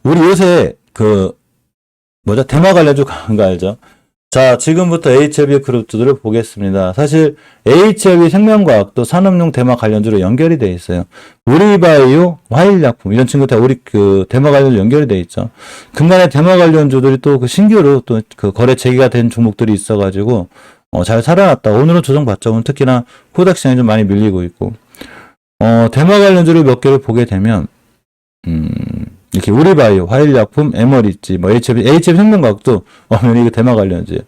우리 요새 대마 관련주 강한 거 알죠? 자, 지금부터 HLB 그룹들을 보겠습니다. 사실 HLB 생명과학도 산업용 대마 관련주로 연결이 돼 있어요. 우리바이오, 화일약품 이런 친구들 우리 대마 관련주 연결이 돼 있죠. 근간에 대마 관련주들이 또 신규로 또 거래 재개가 된 종목들이 있어가지고 잘 살아났다. 오늘은 조정받죠. 오늘 특히나 코닥 시장이 좀 많이 밀리고 있고 대마 관련주를 몇 개를 보게 되면 이렇게 우리바이오, 화일약품, 에머리지, HLB 생명과학도 이거 대마 관련주예요.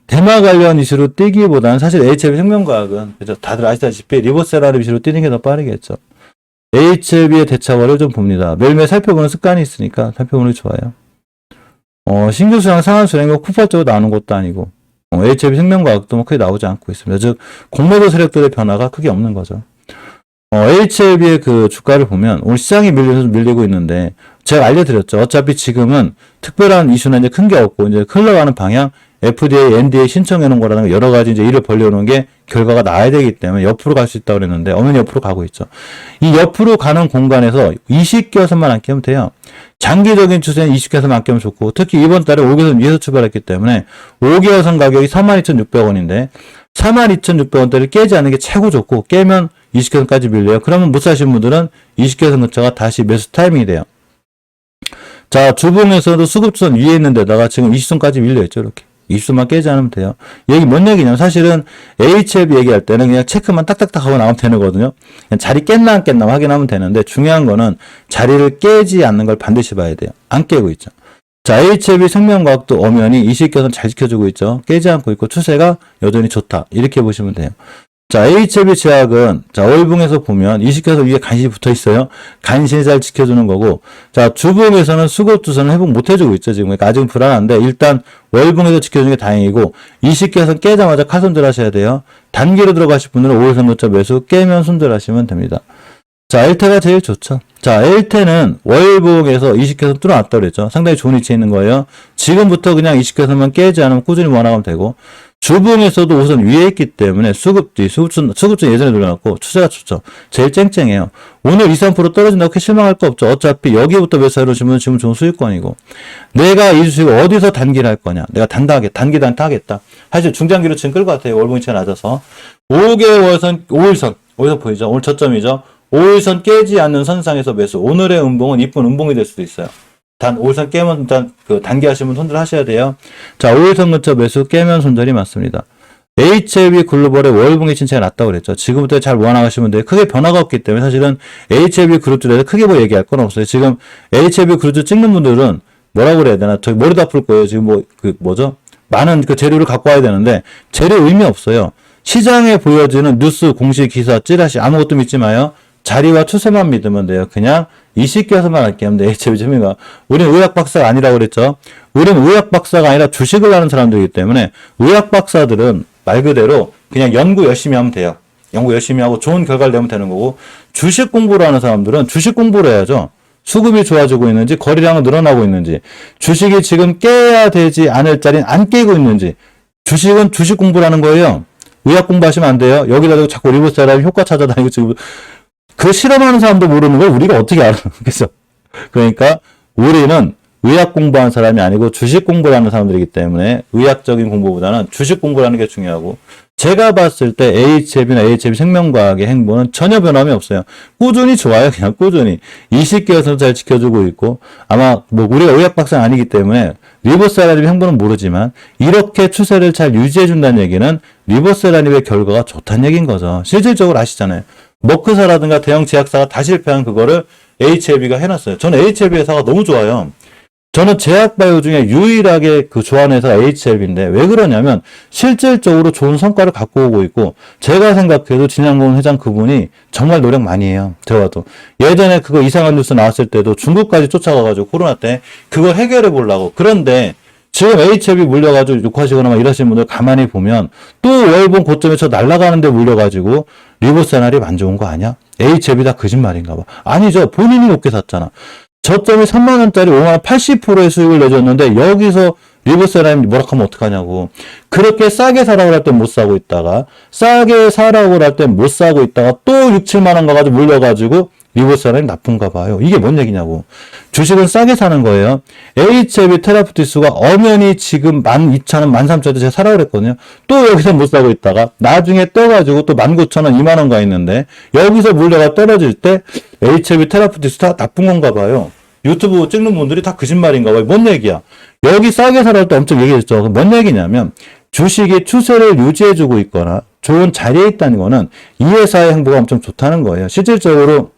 대마 관련 이슈로 뛰기보다는 사실 HLB 생명과학은 그죠? 다들 아시다시피 리보세라를 이슈로 뛰는 게 더 빠르겠죠. HLB의 대차원을 좀 봅니다. 매일매일 살펴보는 습관이 있으니까 살펴보는 게 좋아요. 신규 수량, 상한 수량이 폭발적으로 나오는 것도 아니고 HLB 생명과학도 크게 나오지 않고 있습니다. 즉 공매도 세력들의 변화가 크게 없는 거죠. HLB의 주가를 보면 오늘 시장이 밀리고 있는데 제가 알려드렸죠. 어차피 지금은 특별한 이슈는 이제 큰 게 없고 이제 흘러가는 방향 FDA, NDA 신청해 놓은 거라는 거 여러 가지 이제 일을 벌려놓은 게 결과가 나와야 되기 때문에 옆으로 갈 수 있다고 그랬는데 엄연히 옆으로 가고 있죠. 이 옆으로 가는 공간에서 20개선만 안 깨면 돼요. 장기적인 추세는 20개선 안 깨면 좋고 특히 이번 달에 5개선 위에서 출발했기 때문에 5개선 가격이 42,600원인데 42,600원대를 깨지 않는 게 최고 좋고 깨면 20개선까지 밀려요. 그러면 못 사신 분들은 20개선 근처가 다시 매수 타이밍이 돼요. 자, 주봉에서도 수급선 위에 있는 데다가 지금 20선까지 밀려있죠. 이렇게. 20선만 깨지 않으면 돼요. 얘기 뭔 얘기냐면 사실은 HLB 얘기할 때는 그냥 체크만 딱딱딱 하고 나오면 되는 거거든요. 그냥 자리 깼나 안 깼나 확인하면 되는데 중요한 거는 자리를 깨지 않는 걸 반드시 봐야 돼요. 안 깨고 있죠. 자, HLB 생명과학도 엄연히 20개선 잘 지켜주고 있죠. 깨지 않고 있고 추세가 여전히 좋다. 이렇게 보시면 돼요. 자, HLB 제약은, 자, 월봉에서 보면 20개선 위에 간신히 붙어 있어요. 간신히 잘 지켜주는 거고, 자, 주봉에서는 수급주선을 회복 못 해주고 있죠, 지금. 그러니까 아직은 불안한데, 일단 월봉에서 지켜주는 게 다행이고, 20개선 깨자마자 칼손절 하셔야 돼요. 단기로 들어가실 분들은 5일선 고점 매수 깨면 손절하시면 됩니다. 자, 엘테가 제일 좋죠. 자, 엘테는 월봉에서 20개선 뚫어놨다고 그랬죠. 상당히 좋은 위치에 있는 거예요. 지금부터 그냥 20개선만 깨지 않으면 꾸준히 모아나가면 되고, 주봉에서도 우선 위에 있기 때문에 수급준 예전에 눌러놨고 추세가 좋죠. 제일 쨍쨍해요. 오늘 2, 3% 떨어진다고 그렇게 실망할 거 없죠. 어차피 여기부터 매수하러 주면 지금 좋은 수익권이고 내가 이 주식을 어디서 단기를 할 거냐. 내가 단기단 타겠다. 사실 중장기로 지금 끌고 같아요. 월봉이치가 낮아서 5개월선 5일선 보이죠. 오늘 저점이죠. 5일선 깨지 않는 선상에서 매수. 오늘의 음봉은 이쁜 음봉이 될 수도 있어요. 5일선 깨면 일단 단기 하시면 손절 하셔야 돼요. 자, 5일선 근처 매수 깨면 손절이 맞습니다. HLB 글로벌의 월봉의 진짜가 낮다고 그랬죠. 지금부터 잘 모아나가시면 돼요. 크게 변화가 없기 때문에 사실은 HLB 그룹들에 크게 얘기할 건 없어요. 지금 HLB 그룹들 찍는 분들은 뭐라고 그래야 되나? 저희 머리도 아플 거예요. 지금 많은 재료를 갖고 와야 되는데 재료 의미 없어요. 시장에 보여지는 뉴스, 공시, 기사, 찌라시 아무것도 믿지 마요. 자리와 추세만 믿으면 돼요. 그냥 20개선만 할게 하면 돼. HLB 재미가. 우리는 의학 박사가 아니라고 그랬죠. 우리는 의학 박사가 아니라 주식을 하는 사람들이기 때문에 의학 박사들은 말 그대로 그냥 연구 열심히 하면 돼요. 연구 열심히 하고 좋은 결과를 내면 되는 거고 주식 공부를 하는 사람들은 주식 공부를 해야죠. 수급이 좋아지고 있는지 거래량은 늘어나고 있는지 주식이 지금 깨야 되지 않을 자리는 안 깨고 있는지 주식은 주식 공부라는 거예요. 의학 공부하시면 안 돼요. 여기다 자꾸 리보세라를 효과 찾아다니고 지금 그 실험하는 사람도 모르는 걸 우리가 어떻게 알아? 그래서 그러니까 우리는 의학 공부하는 사람이 아니고 주식 공부를 하는 사람들이기 때문에 의학적인 공부보다는 주식 공부를 하는 게 중요하고 제가 봤을 때 HLB나 HLB 생명과학의 행보는 전혀 변함이 없어요. 꾸준히 좋아요. 그냥 꾸준히 20개에서 잘 지켜주고 있고 아마 우리가 의학 박사는 아니기 때문에 리보세라닙의 행보는 모르지만 이렇게 추세를 잘 유지해준다는 얘기는 리보세라닙의 결과가 좋다는 얘기인 거죠. 실질적으로 아시잖아요. 머크사라든가 대형 제약사가 다 실패한 그거를 HLB가 해놨어요. 저는 HLB 회사가 너무 좋아요. 저는 제약바이오 중에 유일하게 좋아하는 회사가 HLB인데 왜 그러냐면 실질적으로 좋은 성과를 갖고 오고 있고 제가 생각해도 진양공 회장 그분이 정말 노력 많이 해요. 제가도 예전에 그거 이상한 뉴스 나왔을 때도 중국까지 쫓아가가지고 코로나 때 그걸 해결해 보려고 그런데 지금 HLB 물려가지고 욕하시거나 막 이러시는 분들 가만히 보면 또 월봉 고점에 저 날아가는데 물려가지고 리보세라닙 안 좋은 거 아니야? HLB 다 거짓말인가 봐. 아니죠. 본인이 높게 샀잖아. 저점이 3만원짜리 5만원 80%의 수익을 내줬는데 여기서 리보세라닙 뭐라 하면 어떡하냐고. 그렇게 싸게 사라고 할 땐 못 사고 있다가 싸게 사라고 할 땐 못 사고 있다가 또 6, 7만원 가가지고 물려가지고 리보세라님이 나쁜가 봐요. 이게 뭔 얘기냐고. 주식은 싸게 사는 거예요. HLB 테라푸티스가 엄연히 지금 12,000원, 13,000원대 제가 사라고 그랬거든요. 또 여기서 못 사고 있다가 나중에 떠가지고 또 19,000원, 20,000원 가 있는데 여기서 물려가 떨어질 때 HLB 테라푸티스 다 나쁜 건가 봐요. 유튜브 찍는 분들이 다 거짓말인가 봐요. 뭔 얘기야. 여기 싸게 사라고 또 엄청 얘기했죠. 뭔 얘기냐면 주식이 추세를 유지해주고 있거나 좋은 자리에 있다는 거는 이 회사의 행보가 엄청 좋다는 거예요. 실질적으로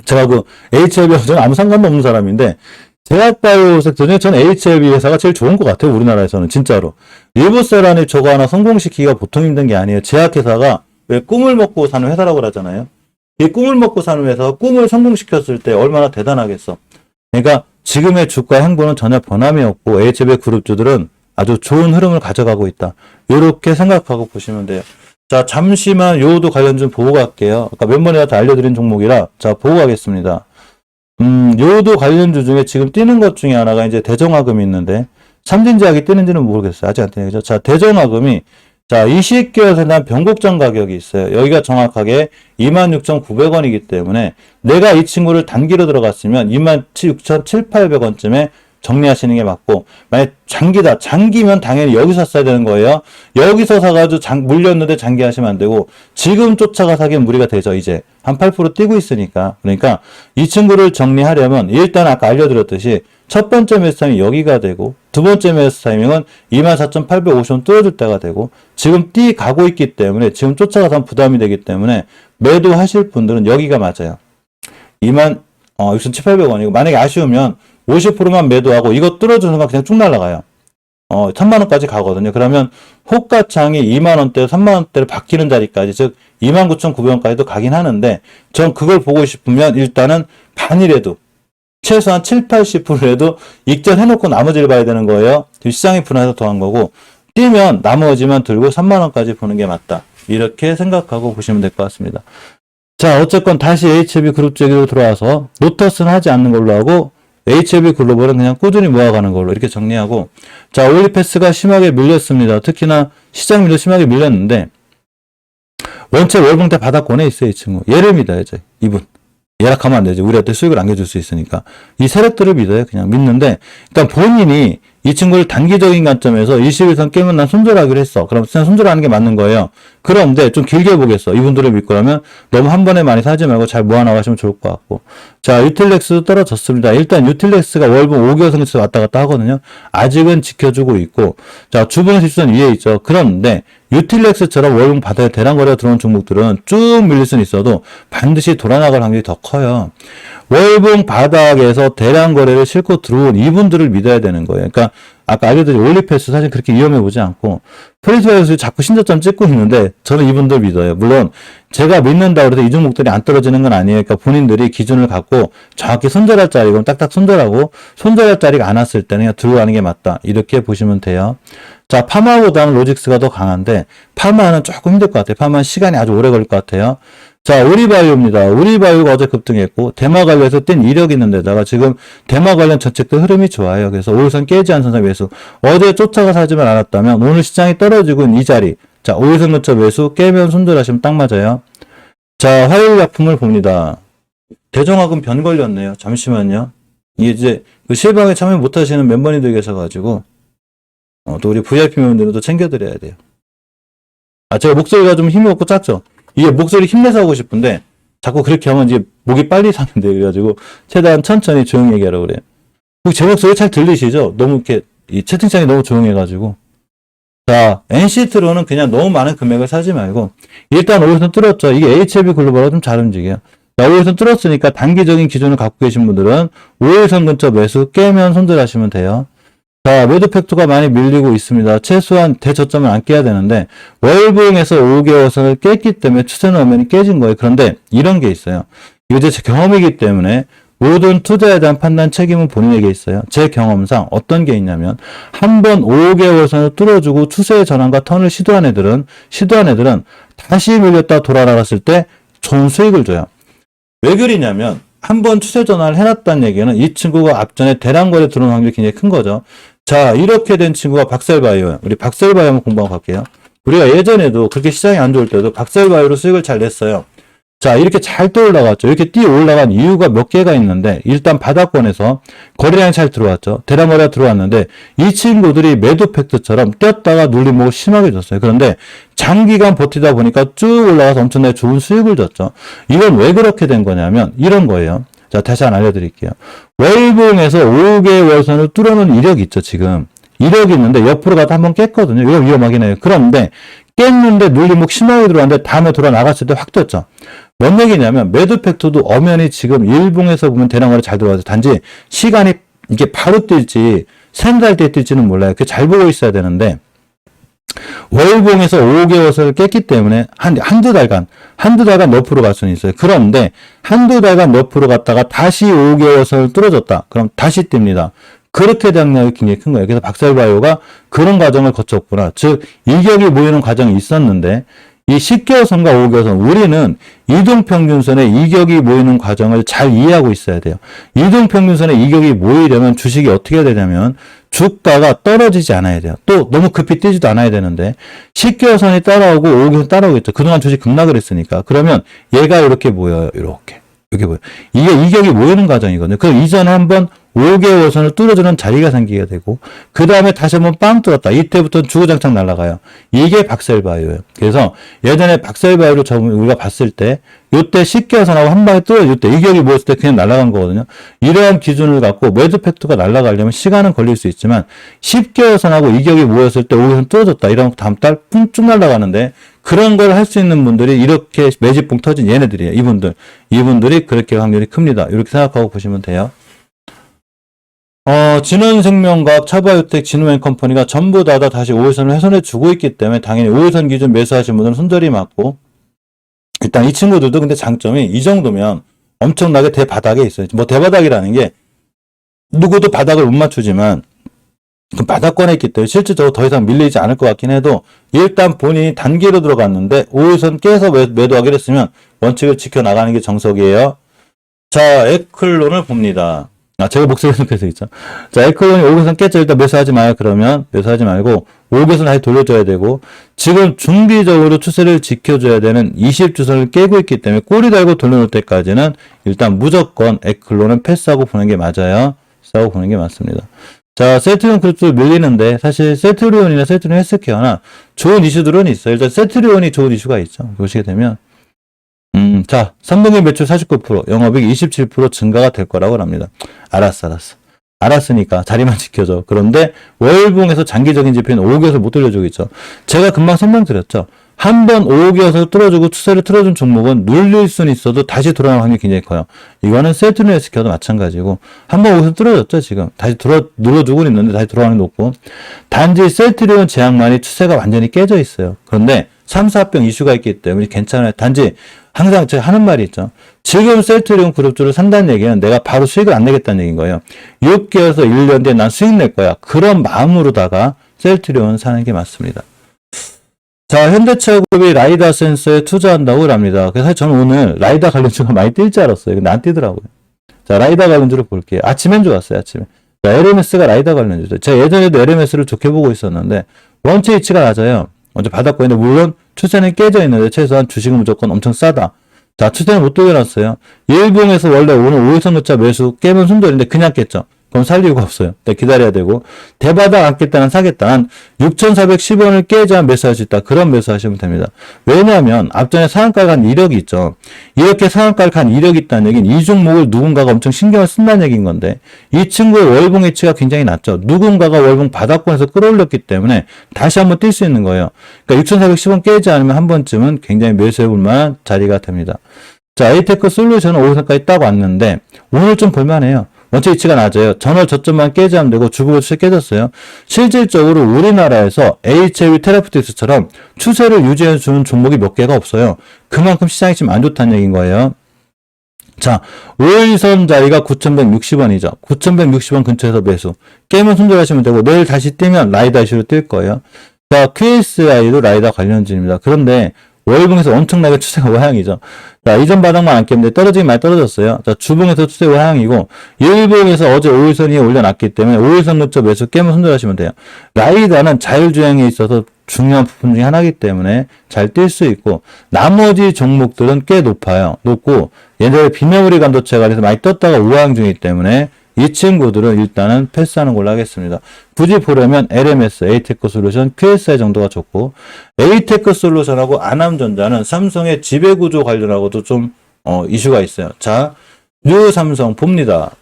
제가 그 HLB 저는 아무 상관도 없는 사람인데 제약바이오 섹터 중에 전 HLB 회사가 제일 좋은 것 같아요. 우리나라에서는 진짜로. 리보세라니 저거 하나 성공시키기가 보통 힘든 게 아니에요. 제약회사가 왜 꿈을 먹고 사는 회사라고 그러잖아요. 이 꿈을 먹고 사는 회사가 꿈을 성공시켰을 때 얼마나 대단하겠어. 그러니까 지금의 주가 행보는 전혀 변함이 없고 HLB 그룹주들은 아주 좋은 흐름을 가져가고 있다. 이렇게 생각하고 보시면 돼요. 자, 잠시만 요도 관련 좀 보고 갈게요. 아까 몇 번이나 다 알려드린 종목이라 자, 보고 가겠습니다. 요도 관련주 중에 지금 뛰는 것 중에 하나가 이제 대정화금이 있는데 삼진제약이 뛰는지는 모르겠어요. 아직 안 뛰는 거죠. 자, 대정화금이 자, 20개월에 대한 변곡점 가격이 있어요. 여기가 정확하게 26,900원이기 때문에 내가 이 친구를 단기로 들어갔으면 26,700원쯤에 정리하시는 게 맞고, 만약 장기다. 장기면 당연히 여기서 사야 되는 거예요. 여기서 사가지고 물렸는데 장기 하시면 안 되고, 지금 쫓아가 사기엔 무리가 되죠, 이제. 한 8% 뛰고 있으니까. 그러니까 이 친구를 정리하려면 일단 아까 알려드렸듯이 첫 번째 매수 타이밍이 여기가 되고, 두 번째 매수 타이밍은 24,850원 뚫어줄 때가 되고, 지금 가고 있기 때문에, 지금 쫓아가서 부담이 되기 때문에, 매도하실 분들은 여기가 맞아요. 26,700원이고, 만약에 아쉬우면 50%만 매도하고 이거 뚫어주는 건 그냥 쭉 날아가요. 3만원까지 가거든요. 그러면 호가창이 2만원대, 3만원대를 바뀌는 자리까지, 즉 29,900원까지도 가긴 하는데 전 그걸 보고 싶으면 일단은 반이라도 최소한 7, 80%라도 익절해놓고 나머지를 봐야 되는 거예요. 시장이 불안해서 더한 거고, 뛰면 나머지만 들고 3만원까지 보는 게 맞다. 이렇게 생각하고 보시면 될 것 같습니다. 자, 어쨌건 다시 HLB 그룹 얘기로 들어와서 로터스는 하지 않는 걸로 하고 HLB 글로벌은 그냥 꾸준히 모아가는 걸로 이렇게 정리하고, 자, 올리패스가 심하게 밀렸습니다. 특히나 시장 밀려 심하게 밀렸는데 원체 월봉대 바닥권에 있어요. 이 친구. 얘를 믿어야죠. 이분. 예락하면 안 되죠. 우리한테 수익을 안겨줄 수 있으니까. 이 세력들을 믿어요. 그냥 믿는데, 일단 본인이 이 친구를 단기적인 관점에서 21선 깨면 난 손절하기로 했어. 그럼 그냥 손절하는 게 맞는 거예요. 그런데 좀 길게 보겠어. 이분들을 믿고라면 너무 한 번에 많이 사지 말고 잘 모아나가시면 좋을 것 같고. 자, 유틸렉스도 떨어졌습니다. 일단 유틸렉스가 월봉 5개월 선에서 왔다 갔다 하거든요. 아직은 지켜주고 있고. 자, 주봉 지수선 위에 있죠. 그런데 유틸렉스처럼 월봉 바닥에 대량거래가 들어온 종목들은 쭉 밀릴 수는 있어도 반드시 돌아나갈 확률이 더 커요. 월봉 바닥에서 대량 거래를 싣고 들어온 이분들을 믿어야 되는 거예요. 그러니까 아까 알려드린 올리패스 사실 그렇게 위험해 보지 않고, 프리스파이어스 자꾸 신저점 찍고 있는데 저는 이분들 믿어요. 물론 제가 믿는다고 해서 이 종목들이 안 떨어지는 건 아니에요. 그러니까 본인들이 기준을 갖고 정확히 손절할 자리고 딱딱 손절하고, 손절할 자리가 안 왔을 때는 그냥 들어가는 게 맞다. 이렇게 보시면 돼요. 자, 파마보다는 로직스가 더 강한데 파마는 조금 힘들 것 같아요. 파마는 시간이 아주 오래 걸릴 것 같아요. 자, 우리바이오입니다. 우리바이오가 어제 급등했고, 대마 관련해서 뛴 이력이 있는 데다가 지금 대마 관련 정책도 흐름이 좋아요. 그래서 5일선 깨지 않은 선상 매수. 어제 쫓아가 사지만 않았다면 오늘 시장이 떨어지고 있는 이 자리. 자, 5일선 근처 매수 깨면 손절하시면 딱 맞아요. 자, 화요일약품을 봅니다. 대정화금 변 걸렸네요. 잠시만요. 이게 이제 그 실방에 참여 못 하시는 멤버님들 계셔가지고, 또 우리 VIP 멤버들도 챙겨드려야 돼요. 아, 제가 목소리가 좀 힘이 없고 작죠? 이게 목소리 힘내서 하고 싶은데 자꾸 그렇게 하면 이제 목이 빨리 사는데, 그래가지고 최대한 천천히 조용히 얘기하라고 그래요. 제 목소리 잘 들리시죠? 너무 이렇게 이 채팅창이 너무 조용해가지고. 자, NC트로는 그냥 너무 많은 금액을 사지 말고 일단 5일선 뚫었죠. 이게 HLB 글로벌하고 좀 잘 움직여요. 자, 5일선 뚫었으니까 단기적인 기준을 갖고 계신 분들은 5일선 근처 매수 깨면 손절하시면 돼요. 자, 매도 팩토가 많이 밀리고 있습니다. 최소한 대저점을 안 깨야 되는데 월봉에서 5개월선을 깼기 때문에 추세는 오면이 깨진 거예요. 그런데 이런 게 있어요. 이거 제 경험이기 때문에 모든 투자에 대한 판단 책임은 본인에게 있어요. 제 경험상 어떤 게 있냐면 한번 5개월선을 뚫어주고 추세의 전환과 턴을 시도한 애들은 다시 밀렸다 돌아나갔을 때 좋은 수익을 줘요. 왜 그러냐면 한번 추세 전환을 해놨다는 얘기는 이 친구가 앞전에 대량거래 들어온 확률이 굉장히 큰 거죠. 자, 이렇게 된 친구가 박셀바이오예요. 우리 박셀바이오 한번 공부하고 갈게요. 우리가 예전에도 그렇게 시장이 안 좋을 때도 박셀바이오로 수익을 잘 냈어요. 자, 이렇게 잘 또 올라갔죠. 이렇게 뛰어 올라간 이유가 몇 개가 있는데, 일단 바닥권에서 거래량이 잘 들어왔죠. 대량거래가 들어왔는데, 이 친구들이 매도 팩트처럼 뛰었다가 눌림목을 심하게 줬어요. 그런데 장기간 버티다 보니까 쭉 올라가서 엄청나게 좋은 수익을 줬죠. 이건 왜 그렇게 된 거냐면, 이런 거예요. 자, 다시 한번 알려드릴게요. 월봉에서 5개의 월선을 뚫어놓은 이력이 있죠, 지금. 이력이 있는데, 옆으로 가다 한번 깼거든요. 이거 위험하긴 해요. 그런데, 깼는데 눌림목 심하게 들어왔는데, 다음에 돌아 나갔을 때 확 떴죠. 뭔 얘기냐면 매도 팩터도 엄연히 지금 일봉에서 보면 대량거래 잘 들어와서 단지 시간이 이게 바로 뛸지 세달 뒤에 뛸지는 몰라요. 그 잘 보고 있어야 되는데 월봉에서 5개월을 깼기 때문에 한두 달간 너프로 갈 수는 있어요. 그런데 한두 달간 너프로 갔다가 다시 5개월을 뚫어줬다. 그럼 다시 띱니다. 그렇게 장력이 굉장히 큰 거예요. 그래서 박살바이오가 그런 과정을 거쳤구나. 즉 일격이 모이는 과정이 있었는데 이 10개월선과 5개월선, 우리는 이동평균선에 이격이 모이는 과정을 잘 이해하고 있어야 돼요. 이동평균선에 이격이 모이려면 주식이 어떻게 해야 되냐면 주가가 떨어지지 않아야 돼요. 또 너무 급히 뛰지도 않아야 되는데 10개월선이 따라오고 5개월선 따라오겠죠. 그동안 주식 급락을 했으니까. 그러면 얘가 이렇게 모여요. 이렇게 보여요. 이게 이격이 모이는 과정이거든요. 그럼 이전에 한번 5개월선을 뚫어주는 자리가 생기게 되고 그 다음에 다시 한번 빵 뚫었다. 이때부터는 주구장창 날아가요. 이게 박셀바이오예요. 그래서 예전에 박셀바이오를 우리가 봤을 때 이때 10개월선하고 한 방에 뚫어줄 때 이격이 모였을 때 그냥 날아간 거거든요. 이러한 기준을 갖고 매도 팩트가 날아가려면 시간은 걸릴 수 있지만 10개월선하고 이격이 모였을 때 5개월선 뚫어줬다. 이러면 다음 달 뿡쭉 날아가는데 그런 걸 할 수 있는 분들이 이렇게 매집봉 터진 얘네들이에요. 이분들이 그렇게 확률이 큽니다. 이렇게 생각하고 보시면 돼요. 진원생명과학, 차바이오텍, 진우앤컴퍼니가 전부 다 다시 5일선을 훼손해 주고 있기 때문에 당연히 5일선 기준 매수하신 분들은 손절이 맞고 일단 이 친구들도 근데 장점이 이 정도면 엄청나게 대바닥에 있어요. 뭐 대바닥이라는 게 누구도 바닥을 못 맞추지만 그 바닥권에 있기 때문에 실질적으로 더 이상 밀리지 않을 것 같긴 해도 일단 본인이 단기로 들어갔는데 5일선 깨서 매도하기로 했으면 원칙을 지켜나가는 게 정석이에요. 자, 에클론을 봅니다. 제가 목소리는 계속 있죠. 자, 에클론이 5개선 깼죠. 일단 매수하지 마요. 그러면 매수하지 말고 5개선 다시 돌려줘야 되고 지금 중기적으로 추세를 지켜줘야 되는 20주선을 깨고 있기 때문에 꼬리 달고 돌려놓을 때까지는 일단 무조건 에클론은 패스하고 보는 게 맞아요. 싸고 보는 게 맞습니다. 자, 세트리온 그룹도 밀리는데 사실 세트리온이나 세트리온 헬스케어나 좋은 이슈들은 있어요. 일단 세트리온이 좋은 이슈가 있죠. 보시게 되면 자, 3분기 매출 49%, 영업이익 27% 증가가 될 거라고 합니다. 알았으니까 자리만 지켜줘. 그런데 월봉에서 장기적인 지표는 5개월을 못 돌려주고 있죠. 제가 금방 설명드렸죠. 한번 5개월을 뚫어주고 추세를 틀어준 종목은 눌릴 수는 있어도 다시 돌아오는 확률이 굉장히 커요. 이거는 세트리온 헬스케어도 마찬가지고 한번 5개월 뚫어줬죠. 지금 다시 눌러주고 있는데 다시 돌아오는 게 높고 단지 세트리온 제약만이 추세가 완전히 깨져 있어요. 그런데 3, 4병 이슈가 있기 때문에 괜찮아요. 단지 항상 제가 하는 말이 있죠. 지금 셀트리온 그룹주를 산다는 얘기는 내가 바로 수익을 안 내겠다는 얘기인 거예요. 6개월에서 1년 뒤에 난 수익 낼 거야. 그런 마음으로다가 셀트리온 사는 게 맞습니다. 자, 현대차그룹이 라이다 센서에 투자한다고 합니다. 그래서 사실 저는 오늘 라이다 관련주가 많이 뛸 줄 알았어요. 근데 안 뛰더라고요. 자, 라이다 관련주를 볼게요. 아침엔 좋았어요. 아침에. 자, LMS가 라이다 관련주죠. 제가 예전에도 LMS를 좋게 보고 있었는데 원체 이치가 낮아요. 먼저 받았고 있는데 물론 추세는 깨져 있는데 최소한 주식은 무조건 엄청 싸다. 자, 추세는 못 돌려놨어요. 일봉에서 원래 오늘 5일선 긋자 매수 깨면 순돌인데 그냥 깼죠. 그럼 살 이유가 없어요. 기다려야 되고 대바닥 안 깼다는 사겠다. 한 6,410원을 깨자 매수할 수 있다. 그런 매수하시면 됩니다. 왜냐하면 앞전에 상한가를 간 이력이 있죠. 이렇게 상한가를 간 이력이 있다는 얘기는 이 종목을 누군가가 엄청 신경을 쓴다는 얘기인 건데 이 친구의 월봉 위치가 굉장히 낮죠. 누군가가 월봉 바닥권에서 끌어올렸기 때문에 다시 한번 뛸 수 있는 거예요. 그러니까 6,410원 깨지 않으면 한 번쯤은 굉장히 매수해볼 만한 자리가 됩니다. 자, 에이테크 솔루션은 5선까지 딱 왔는데 오늘 좀 볼만해요. 원체 이치가 낮아요. 전월 저점만 깨지 않으면 되고 주고 추세 깨졌어요. 실질적으로 우리나라에서 HLB 테라퓨틱스처럼 추세를 유지해주는 종목이 몇 개가 없어요. 그만큼 시장이 지금 안 좋다는 얘기인 거예요. 자, 5일선 자리가 9,160원이죠. 9,160원 근처에서 매수. 깨면 손절하시면 되고 내일 다시 뛰면 라이다 이슈로 뛸 거예요. 자, QSI도 라이다 관련주입니다. 그런데 월봉에서 엄청나게 추세가 우하향이죠. 자, 이전 바닥만 안 깼는데 떨어지긴 많이 떨어졌어요. 자, 주봉에서 추세 우하향이고 일봉에서 어제 5일선 위에 올려놨기 때문에 5일선 근처 매수 깨면 손절하시면 돼요. 라이다는 자율주행에 있어서 중요한 부분 중에 하나이기 때문에 잘 뛸 수 있고, 나머지 종목들은 꽤 높고, 옛날에 비메모리 반도체 관련해서 많이 떴다가 우왕 중이기 때문에 이 친구들은 일단은 패스하는 걸로 하겠습니다. 굳이 보려면 LMS, 에이테크 솔루션, QSI 정도가 좋고, 에이테크 솔루션하고 아남전자는 삼성의 지배구조 관련하고도 좀 이슈가 있어요. 자, 뉴 삼성 봅니다.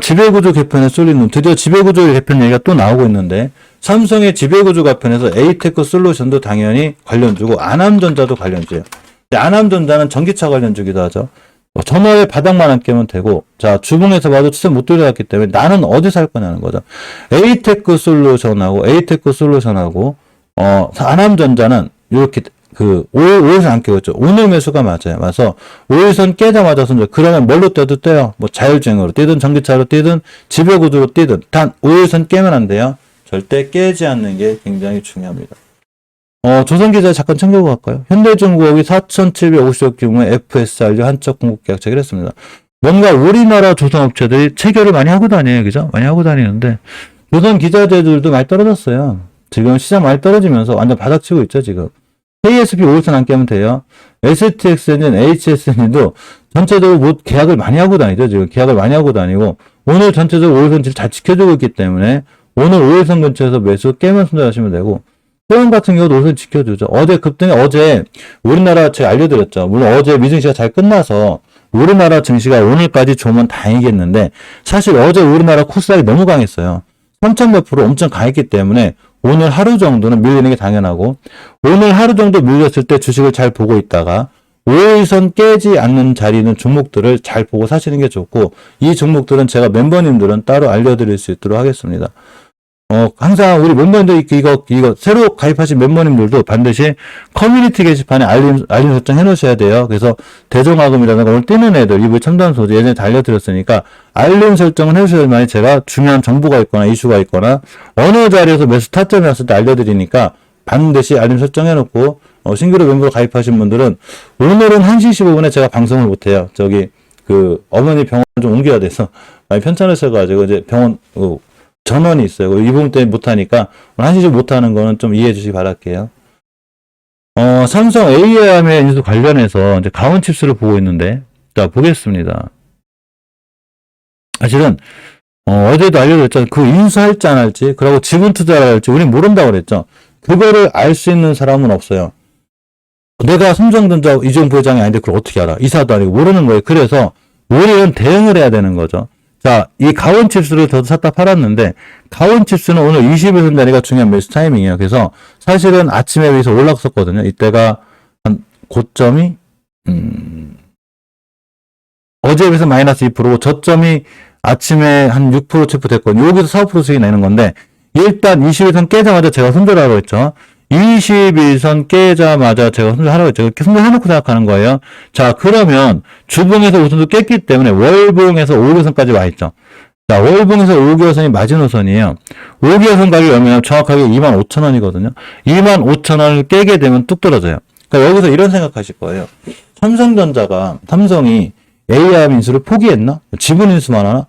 지배구조 개편에 쏠리는, 드디어 지배구조 개편 얘기가 또 나오고 있는데, 삼성의 지배구조 개편에서 에이테크 솔루션도 당연히 관련주고, 아남전자도 관련주예요. 아남전자는 전기차 관련주기도 하죠. 전화에 바닥만 안 깨면 되고, 자, 주봉에서 봐도 추세 못 들어갔기 때문에 나는 어디 살 거냐는 거죠. 에이테크 솔루션하고, 아남전자는 이렇게, 5일선 안 깨고 있죠. 오늘 매수가 맞아요. 맞아서 5일선 깨자마자 그러면 뭘로 뛰어도 뛰어요. 뭐 자율주행으로 뛰든 전기차로 뛰든 지배구조로 뛰든 단 5일선 깨면 안 돼요. 절대 깨지 않는 게 굉장히 중요합니다. 조선기자 잠깐 챙겨보고 갈까요? 현대중공업이 4,750억 규모의 FSRU 한쪽 공급 계약 체결했습니다. 뭔가 우리나라 조선업체들이 체결을 많이 하고 다녀요. 그죠? 많이 하고 다니는데 조선기자재들도 많이 떨어졌어요. 지금 시장 많이 떨어지면서 완전 바닥치고 있죠. 지금. KSP 5일선 안 깨면 돼요. STX는 HSN도 전체적으로 계약을 많이 하고 다니죠. 지금 계약을 많이 하고 다니고 오늘 전체적으로 5일선 잘 지켜주고 있기 때문에 오늘 5일선 근처에서 매수 깨면 손절하시면 되고 소형 같은 경우도 5일선 지켜주죠. 어제 우리나라 제가 알려드렸죠. 물론 어제 미증시가 잘 끝나서 우리나라 증시가 오늘까지 좋으면 다행이겠는데 사실 어제 우리나라 코스닥이 너무 강했어요. 3천 몇 프로 엄청 강했기 때문에 오늘 하루 정도는 밀리는 게 당연하고 오늘 하루 정도 밀렸을 때 주식을 잘 보고 있다가 5일선 깨지 않는 자리는 종목들을 잘 보고 사시는 게 좋고 이 종목들은 제가 멤버님들은 따로 알려드릴 수 있도록 하겠습니다. 항상 우리 멤버님들 이거 새로 가입하신 멤버님들도 반드시 커뮤니티 게시판에 알림 설정 해놓으셔야 돼요. 그래서 대종화금이라든가 오늘 뛰는 애들, 이부 첨단 소재 예전에 다 알려드렸으니까 알림 설정을 해주셔야만 제가 중요한 정보가 있거나 이슈가 있거나 어느 자리에서 매수 타점이 왔을 때 알려드리니까 반드시 알림 설정해놓고 신규로 멤버로 가입하신 분들은 오늘은 1시 15분에 제가 방송을 못해요. 어머니 병원 좀 옮겨야 돼서 많이 편찮으셔가지고 이제 병원 전원이 있어요. 이 부분 때문에 못하니까, 한시적 못하는 거는 좀 이해해 주시기 바랄게요. 삼성 ARM의 인수 관련해서 이제 가온 칩스를 보고 있는데, 자, 보겠습니다. 사실은, 어제도 알려드렸잖아요. 그 인수할지 안 할지, 그리고 지분 투자를 할지, 우린 모른다고 그랬죠. 그거를 알 수 있는 사람은 없어요. 내가 삼성전자 이종 부회장이 아닌데 그걸 어떻게 알아? 이사도 아니고 모르는 거예요. 그래서, 우리는 대응을 해야 되는 거죠. 자, 이 가온 칩스를 저도 샀다 팔았는데, 가온 칩스는 오늘 20일 자리가 중요한 매수 타이밍이에요. 그래서 사실은 아침에 비해서 올랐었거든요. 이때가 한 고점이, 어제에 비해서 마이너스 2%고, 저점이 아침에 한 6% 체포됐거든요. 여기서 4% 수익이 내는 건데, 일단 21선 깨자마자 제가 손절하라고 했죠. 21선 깨자마자 제가 손절하라고 했죠. 이렇게 손절해놓고 생각하는 거예요. 자, 그러면 주봉에서 우선도 깼기 때문에 월봉에서 5개선까지 와 있죠. 자, 월봉에서 5개선이 마지노선이에요. 5개선 가격이 얼마냐면 정확하게 25,000원이거든요. 25,000원을 깨게 되면 뚝 떨어져요. 그러니까 여기서 이런 생각하실 거예요. 삼성이 AR 인수를 포기했나? 지분 인수만 하나?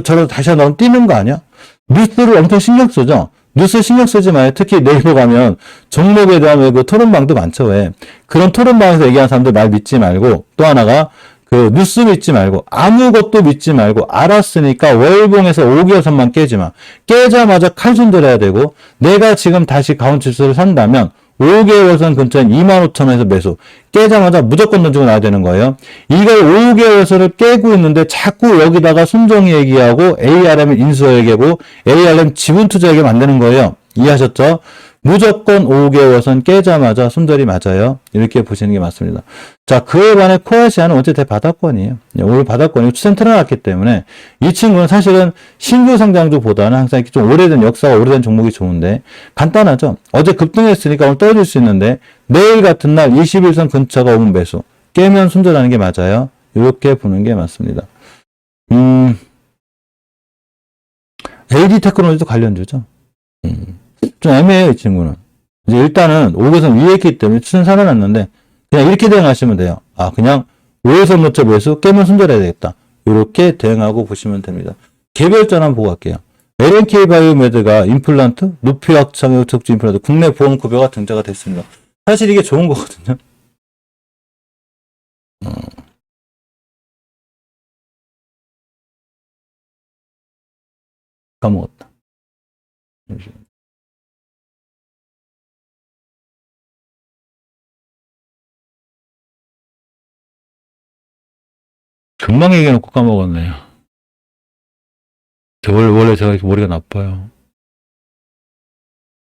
저를 다시 한번 뛰는 거 아니야? 뉴스를 엄청 신경 쓰죠? 뉴스 신경 쓰지 마요. 특히 네이버 가면 종목에 대한 토론방도 많죠. 왜? 그런 토론방에서 얘기하는 사람들 말 믿지 말고 또 하나가 뉴스 믿지 말고 아무것도 믿지 말고 알았으니까 월봉에서 5개선만 깨지 마. 깨자마자 칼손 들어야 되고 내가 지금 다시 가온칩스를 산다면 5개월선 근처에 25,000원에서 매수. 깨자마자 무조건 던지고 나야 되는 거예요. 이걸 5개월선을 깨고 있는데 자꾸 여기다가 순정 얘기하고 ARM 인수 얘기하고 ARM 지분 투자 얘기 만드는 거예요. 이해하셨죠? 무조건 5개월선 깨자마자 손절이 맞아요. 이렇게 보시는 게 맞습니다. 자, 그에 반해 코아시아는 원체 대바닥권이에요. 오늘 바닥권이고 추세 틀어놨기 때문에 이 친구는 사실은 신규 상장주보다는 항상 이렇게 좀 오래된 역사가 오래된 종목이 좋은데 간단하죠. 어제 급등했으니까 오늘 떨어질 수 있는데 내일 같은 날 21선 근처가 오면 매수. 깨면 손절하는 게 맞아요. 이렇게 보는 게 맞습니다. AD테크놀로지도 관련주죠. 좀 애매해요, 이 친구는. 이제 일단은 5개선 위에 있기 때문에 추천 살아났는데, 그냥 이렇게 대응하시면 돼요. 그냥 5에서 먼저 매수, 깨면 손절해야 되겠다. 이렇게 대응하고 보시면 됩니다. 개별전 한번 보고 갈게요. LNK 바이오메드가 임플란트, 높이 확장형 척추 임플란트 국내 보험 급여가 등재가 됐습니다. 사실 이게 좋은 거거든요. 까먹었다. 금방 얘기해놓고 까먹었네요. 원래 제가 이렇게 머리가 나빠요.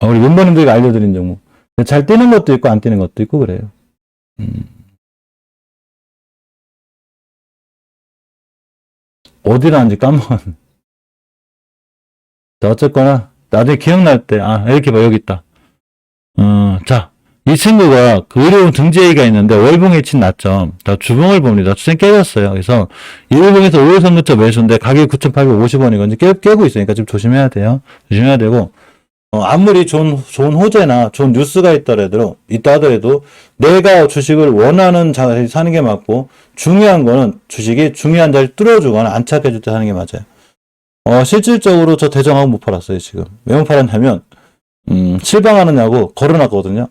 우리 멤버님들에게 알려드린 종목. 잘 뛰는 것도 있고 안 뛰는 것도 있고 그래요. 어디라는지 까먹었네. 자, 어쨌거나 나중에 기억날 때 이렇게 봐 여기 있다. 자, 이 친구가 그 의료용 등재위가 있는데 월봉에 친 낮점. 자, 주봉을 봅니다. 추세 깨졌어요. 그래서 이 월봉에서 5일 근처 매수인데 가격이 9,850원이거든요. 깨고 있으니까 좀 조심해야 돼요. 조심해야 되고 아무리 좋은 호재나 좋은 뉴스가 있다 하더라도 내가 주식을 원하는 자리에 사는 게 맞고 중요한 거는 주식이 중요한 자리를 뚫어주거나 안착해줄 때 사는 게 맞아요. 실질적으로 저 대정하고 못 팔았어요, 지금. 왜 못 팔았냐면, 실방하느냐고 걸어놨거든요.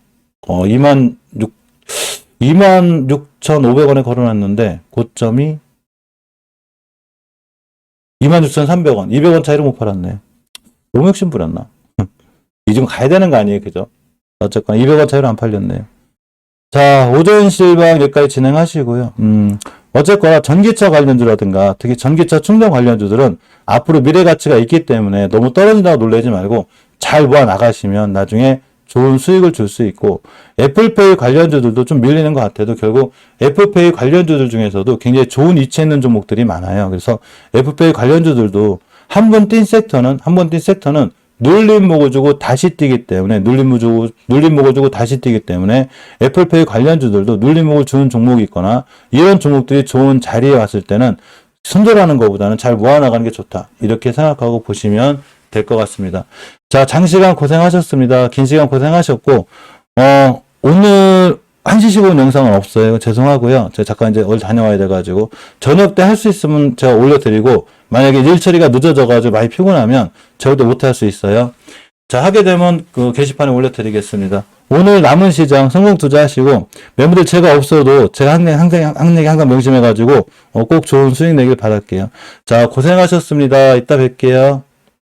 26,500원에 걸어놨는데, 고점이 26,300원, 200원 차이로 못 팔았네. 너무 욕심 부렸나? 이 좀 가야 되는 거 아니에요, 그죠? 어쨌거나 200원 차이로 안 팔렸네요. 자, 오전 실방 여기까지 진행하시고요. 어쨌거나 전기차 관련주라든가 특히 전기차 충전 관련주들은 앞으로 미래 가치가 있기 때문에 너무 떨어진다고 놀라지 말고 잘 모아 나가시면 나중에 좋은 수익을 줄 수 있고 애플페이 관련주들도 좀 밀리는 것 같아도 결국 애플페이 관련주들 중에서도 굉장히 좋은 위치에 있는 종목들이 많아요. 그래서 애플페이 관련주들도 한 번 뛴 섹터는 눌림목을 주고 다시 뛰기 때문에 눌림목을 주고 다시 뛰기 때문에 애플페이 관련주들도 눌림목을 주는 종목이 있거나 이런 종목들이 좋은 자리에 왔을 때는 손절하는 것보다는 잘 모아나가는 게 좋다. 이렇게 생각하고 보시면 될 것 같습니다. 자, 장시간 고생하셨습니다. 긴 시간 고생하셨고 오늘 1시 15분 영상은 없어요. 죄송하고요. 제가 잠깐 이제 어디 다녀와야 돼가지고 저녁 때 할 수 있으면 제가 올려드리고 만약에 일 처리가 늦어져가지고 많이 피곤하면 저희도 못할 수 있어요. 자, 하게 되면 그 게시판에 올려드리겠습니다. 오늘 남은 시장 성공 투자하시고 매물들 제가 없어도 제가 항상 명심해가지고 꼭 좋은 수익 내길 바랄게요. 자, 고생하셨습니다. 이따 뵐게요.